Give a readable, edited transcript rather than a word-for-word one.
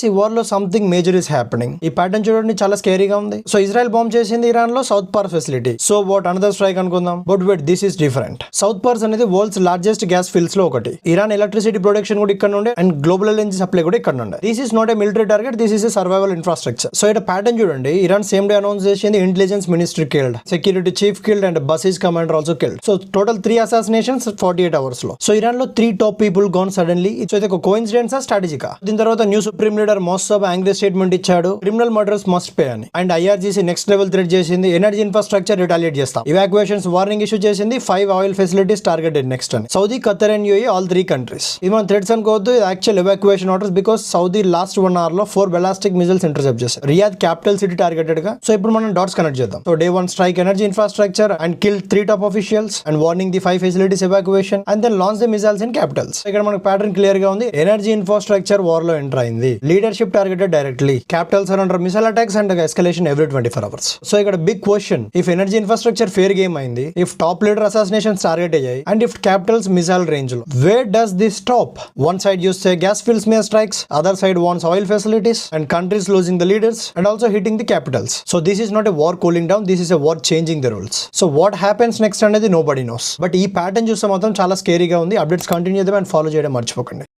ఈ వార్ లో something major is happening. ఈ ప్యాటర్న్ చూడండి చాలా స్కేరీగా ఉంది. సో ఇజ్రాయెల్ బాంబ్ చేసింది ఇరాన్ లో South Pars facility. So what another strike అనుకుందాం. But wait, this is different. South Pars అనేది వరల్డ్స్ లార్జెస్ట్ గ్యాస్ ఫీల్డ్స్ లో ఒకటి. ఇరాన్ ఎలక్ట్రిసిటీ ప్రొడక్షన్ కూడా ఇక్కడ నుండే అండ్ గ్లోబల్ ఎనర్జీ సప్లై కూడా ఇక్కడ నుండే. This is not a military target, this is a survival infrastructure. So ఇక్కడ ప్యాటర్న్ చూడండి. ఇరాన్ సేమ్ డే అనౌన్స్ చేసింది intelligence minister killed, security chief killed and Basij commander also killed. So total 3 assassinations 48 hours లో. So Iran లో 3 top people gone suddenly. So ఇది ఒక coincidence స్ట్రాటజికా? దీని తర్వాత న్యూ సుప్రీం లీడర్ మోసబ్ యాంగ్రీ స్టేట్మెంట్ ఇచ్చాడు, క్రిమినల్ మర్డర్స్ మస్ట్ పే అని. And IRGC next level threat చేసింది, ఎనర్జీ ఇన్ఫ్రాస్ట్రక్చర్ రిటాలియేట్ చేస్తాం. ఇవాక్యుయేషన్స్ వార్నింగ్ ఇష్యూ చేసింది, 5 ఆయిల్ ఫెసిలిటీస్ టార్గెటెడ్ నెక్స్ట్ అని. Saudi, Qatar and UAE all 3 countries. ఇది మనం థ్రెట్స్ అనుకోవద్దు, ఇది actual evacuation orders. Because Saudi last 1 hour లో 4 బెలాస్టిక్ మిజైల్స్ ఇంటర్సెప్ట్ చేశారు. రియాద్ క్యాపిటల్ సిటీ టార్గెటెడ్ గా. సో ఇప్పుడు మనం డాట్స్ కనెక్ట్ చేద్దాం. So day 1 strike energy infrastructure and kill 3 top officials and warning the 5 facilities evacuation and then launch the missiles in capitals. ఇక్కడ మనకు pattern clear గా ఉంది. Energy infrastructure war లో enter అయింది. Leadership targeted directly. Capitals are under missile attacks and escalation every 24 hours. So ఇక్కడ big question, if energy infrastructure fair game అయింది, if top leader assassinations target అయ్యాయి, and if capitals missile range లో, where does this stop? One side you say gas fields may strikes, other side wants oil facilities and countries losing the leaders and also hitting the capitals. So this is not a war cooling down, this is a war changing the rules. So what happens next అనేది nobody knows. But ఈ pattern చూస్తే మాత్రం చాలా స్కేరీగా ఉంది. Updates continue చేద్దాం and follow చేయడం మర్చిపోకండి.